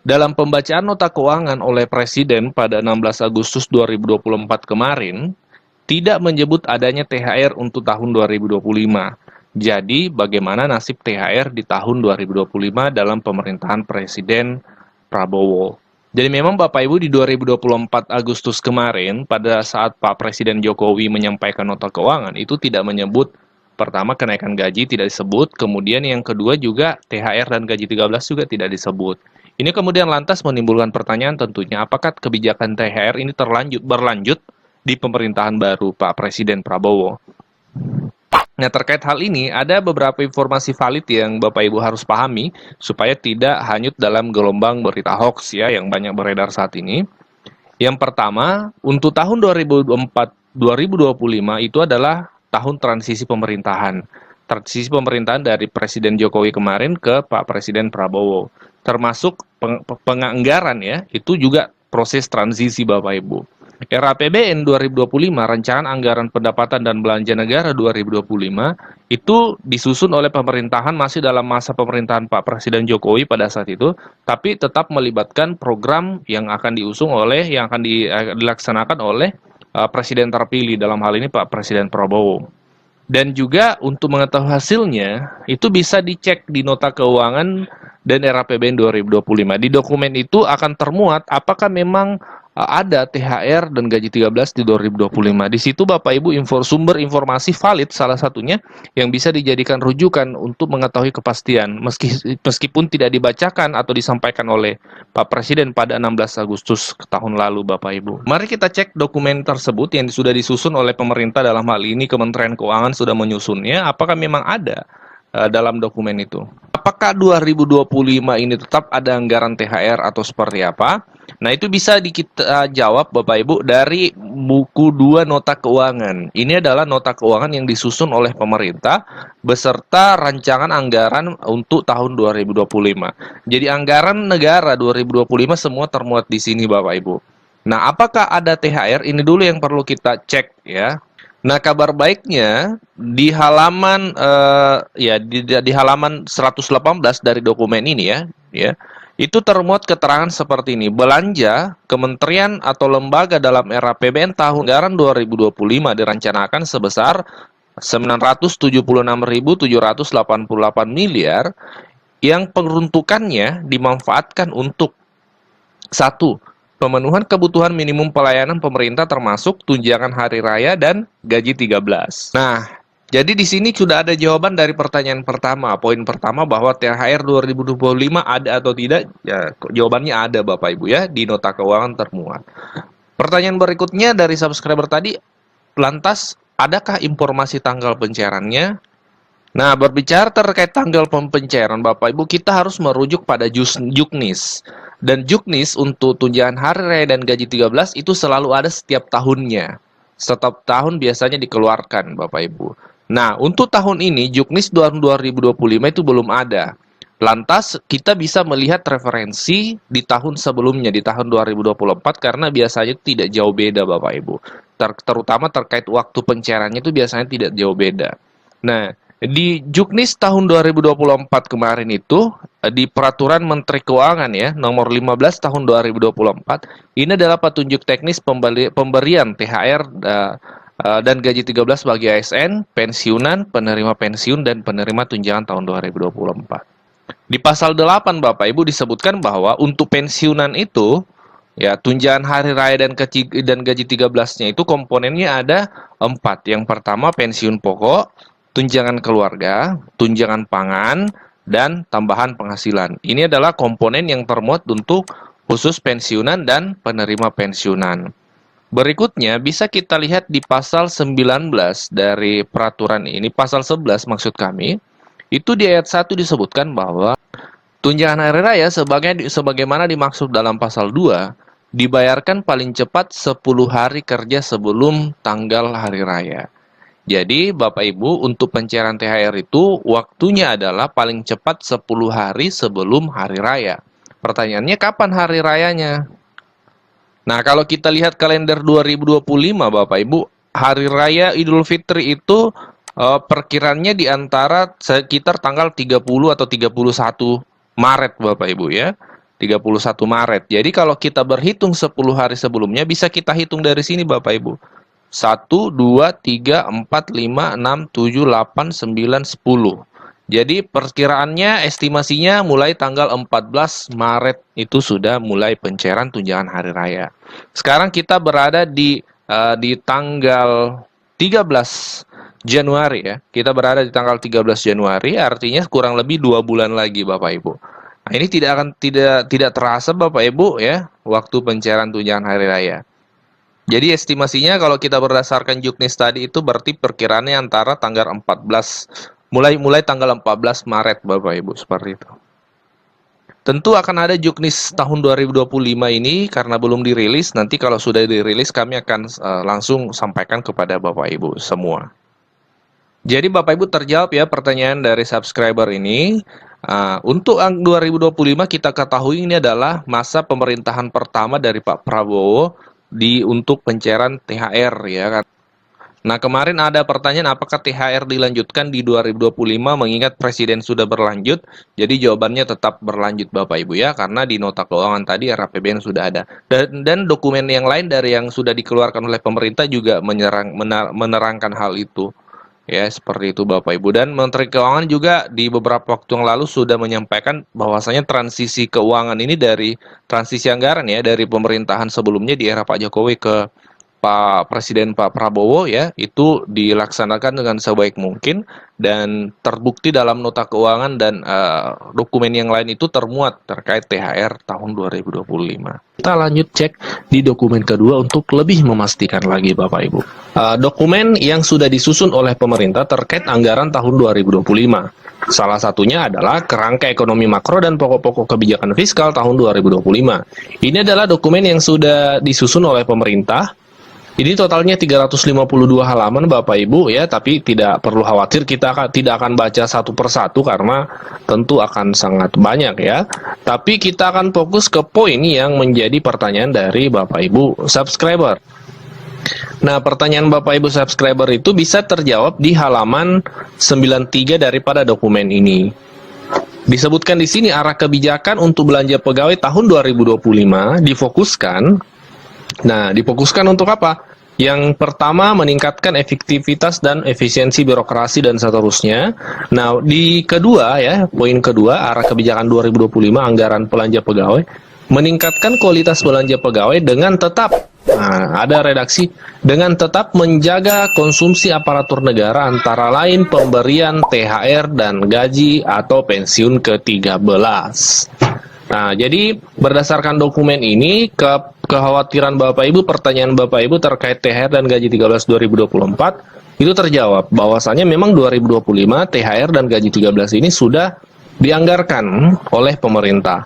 Dalam pembacaan nota keuangan oleh Presiden pada 16 Agustus 2024 kemarin, tidak menyebut adanya THR untuk tahun 2025. Jadi, bagaimana nasib THR di tahun 2025 dalam pemerintahan Presiden Prabowo? Jadi memang Bapak Ibu di 2024 Agustus kemarin, pada saat Pak Presiden Jokowi menyampaikan nota keuangan, itu tidak menyebut pertama kenaikan gaji tidak disebut, kemudian yang kedua juga THR dan gaji 13 juga tidak disebut. Ini kemudian lantas menimbulkan pertanyaan tentunya apakah kebijakan THR ini berlanjut di pemerintahan baru Pak Presiden Prabowo. Nah, terkait hal ini, ada beberapa informasi valid yang Bapak Ibu harus pahami supaya tidak hanyut dalam gelombang berita hoax ya yang banyak beredar saat ini. Yang pertama, untuk tahun 2024-2025 itu adalah tahun transisi pemerintahan. Transisi pemerintahan dari Presiden Jokowi kemarin ke Pak Presiden Prabowo. Termasuk penganggaran ya, itu juga proses transisi Bapak Ibu. RAPBN 2025, Rancangan Anggaran Pendapatan dan Belanja Negara 2025, itu disusun oleh pemerintahan masih dalam masa pemerintahan Pak Presiden Jokowi pada saat itu, tapi tetap melibatkan program yang akan dilaksanakan oleh Presiden terpilih, dalam hal ini Pak Presiden Prabowo. Dan juga untuk mengetahui hasilnya, itu bisa dicek di nota keuangan dan RAPBN 2025. Di dokumen itu akan termuat apakah memang ada THR dan gaji 13 di 2025. Di situ Bapak Ibu sumber informasi valid salah satunya yang bisa dijadikan rujukan untuk mengetahui kepastian meskipun tidak dibacakan atau disampaikan oleh Pak Presiden pada 16 Agustus tahun lalu Bapak Ibu. Mari kita cek dokumen tersebut yang sudah disusun oleh pemerintah, dalam hal ini Kementerian Keuangan sudah menyusunnya, apakah memang ada dalam dokumen itu. Apakah 2025 ini tetap ada anggaran THR atau seperti apa? Nah, itu bisa kita jawab Bapak Ibu dari buku 2 nota keuangan. Ini adalah nota keuangan yang disusun oleh pemerintah beserta rancangan anggaran untuk tahun 2025. Jadi anggaran negara 2025 semua termuat di sini Bapak Ibu. Nah, apakah ada THR? Ini dulu yang perlu kita cek ya. Nah, kabar baiknya di halaman di halaman 118 dari dokumen ini ya, itu termuat keterangan seperti ini. Belanja kementerian atau lembaga dalam era APBN tahun anggaran 2025 direncanakan sebesar 976.788 miliar yang peruntukannya dimanfaatkan untuk 1. Pemenuhan kebutuhan minimum pelayanan pemerintah termasuk tunjangan hari raya dan gaji 13. Nah, jadi di sini sudah ada jawaban dari pertanyaan pertama. Poin pertama bahwa THR 2025 ada atau tidak? Ya, jawabannya ada Bapak Ibu ya, di nota keuangan termuat. Pertanyaan berikutnya dari subscriber tadi, lantas adakah informasi tanggal pencairannya? Nah, berbicara terkait tanggal pencairan Bapak Ibu, kita harus merujuk pada Juknis. Dan Juknis untuk tunjangan hari raya dan gaji 13 itu selalu ada setiap tahunnya. Setiap tahun biasanya dikeluarkan Bapak Ibu. Nah, untuk tahun ini Juknis 2025 itu belum ada. Lantas kita bisa melihat referensi di tahun sebelumnya, di tahun 2024, karena biasanya tidak jauh beda Bapak Ibu. Terutama terkait waktu pencairannya itu biasanya tidak jauh beda. Nah, di Juknis tahun 2024 kemarin itu, di Peraturan Menteri Keuangan ya, nomor 15 tahun 2024, ini adalah petunjuk teknis pemberian THR dan gaji 13 bagi ASN, pensiunan, penerima pensiun, dan penerima tunjangan tahun 2024. Di pasal 8 Bapak Ibu disebutkan bahwa untuk pensiunan itu, ya, tunjangan hari raya dan gaji 13-nya itu komponennya ada 4. Yang pertama pensiun pokok, tunjangan keluarga, tunjangan pangan, dan tambahan penghasilan. Ini adalah komponen yang termuat untuk khusus pensiunan dan penerima pensiunan. Berikutnya bisa kita lihat di pasal 19 dari peraturan ini, pasal 11 maksud kami, itu di ayat 1 disebutkan bahwa tunjangan hari raya sebagaimana dimaksud dalam pasal 2 dibayarkan paling cepat 10 hari kerja sebelum tanggal hari raya. Jadi Bapak Ibu untuk pencairan THR itu waktunya adalah paling cepat 10 hari sebelum hari raya. Pertanyaannya kapan hari rayanya? Nah, kalau kita lihat kalender 2025 Bapak Ibu, hari raya Idul Fitri itu perkiraannya di antara sekitar tanggal 30 atau 31 Maret Bapak Ibu ya. 31 Maret. Jadi kalau kita berhitung 10 hari sebelumnya, bisa kita hitung dari sini Bapak Ibu. 1, 2, 3, 4, 5, 6, 7, 8, 9, 10. Jadi perkiraannya, estimasinya mulai tanggal 14 Maret itu sudah mulai pencairan tunjangan hari raya. Sekarang kita berada di tanggal 13 Januari ya. Kita berada di tanggal 13 Januari, artinya kurang lebih 2 bulan lagi Bapak Ibu. Nah, ini tidak terasa Bapak Ibu ya, waktu pencairan tunjangan hari raya. Jadi estimasinya kalau kita berdasarkan Juknis tadi itu berarti perkiraannya antara tanggal 14 mulai tanggal 14 Maret Bapak Ibu, seperti itu. Tentu akan ada Juknis tahun 2025 ini karena belum dirilis. Nanti kalau sudah dirilis kami akan langsung sampaikan kepada Bapak Ibu semua. Jadi Bapak Ibu terjawab ya pertanyaan dari subscriber ini. Untuk 2025 kita ketahui ini adalah masa pemerintahan pertama dari Pak Prabowo untuk pencairan THR ya kan. Nah, kemarin ada pertanyaan apakah THR dilanjutkan di 2025 mengingat presiden sudah berlanjut. Jadi jawabannya tetap berlanjut Bapak Ibu ya, karena di nota keuangan tadi RAPBN sudah ada. Dan dokumen yang lain dari yang sudah dikeluarkan oleh pemerintah juga menerangkan hal itu. Ya, seperti itu Bapak Ibu. Dan Menteri Keuangan juga di beberapa waktu yang lalu sudah menyampaikan bahwasanya transisi keuangan ini dari transisi anggaran ya, dari pemerintahan sebelumnya di era Pak Jokowi ke Presiden Pak Prabowo ya, itu dilaksanakan dengan sebaik mungkin dan terbukti dalam nota keuangan dan dokumen yang lain itu termuat terkait THR tahun 2025. Kita lanjut cek di dokumen kedua untuk lebih memastikan lagi Bapak Ibu. Dokumen yang sudah disusun oleh pemerintah terkait anggaran tahun 2025. Salah satunya adalah Kerangka Ekonomi Makro dan Pokok-pokok Kebijakan Fiskal tahun 2025. Ini adalah dokumen yang sudah disusun oleh pemerintah. Ini totalnya 352 halaman Bapak Ibu ya, tapi tidak perlu khawatir, kita tidak akan baca satu persatu karena tentu akan sangat banyak ya. Tapi kita akan fokus ke poin yang menjadi pertanyaan dari Bapak Ibu subscriber. Nah, pertanyaan Bapak Ibu subscriber itu bisa terjawab di halaman 93 daripada dokumen ini. Disebutkan di sini arah kebijakan untuk belanja pegawai tahun 2025 difokuskan. Nah, difokuskan untuk apa? Yang pertama, meningkatkan efektivitas dan efisiensi birokrasi dan seterusnya. Nah, di kedua ya, poin kedua, arah kebijakan 2025 anggaran belanja pegawai, meningkatkan kualitas belanja pegawai dengan tetap, ada redaksi, dengan tetap menjaga konsumsi aparatur negara antara lain pemberian THR dan gaji atau pensiun ke-13. Nah, jadi berdasarkan dokumen ini, kekhawatiran Bapak Ibu, pertanyaan Bapak Ibu terkait THR dan gaji 13 2024 itu terjawab. Bahwasanya memang 2025 THR dan gaji 13 ini sudah dianggarkan oleh pemerintah.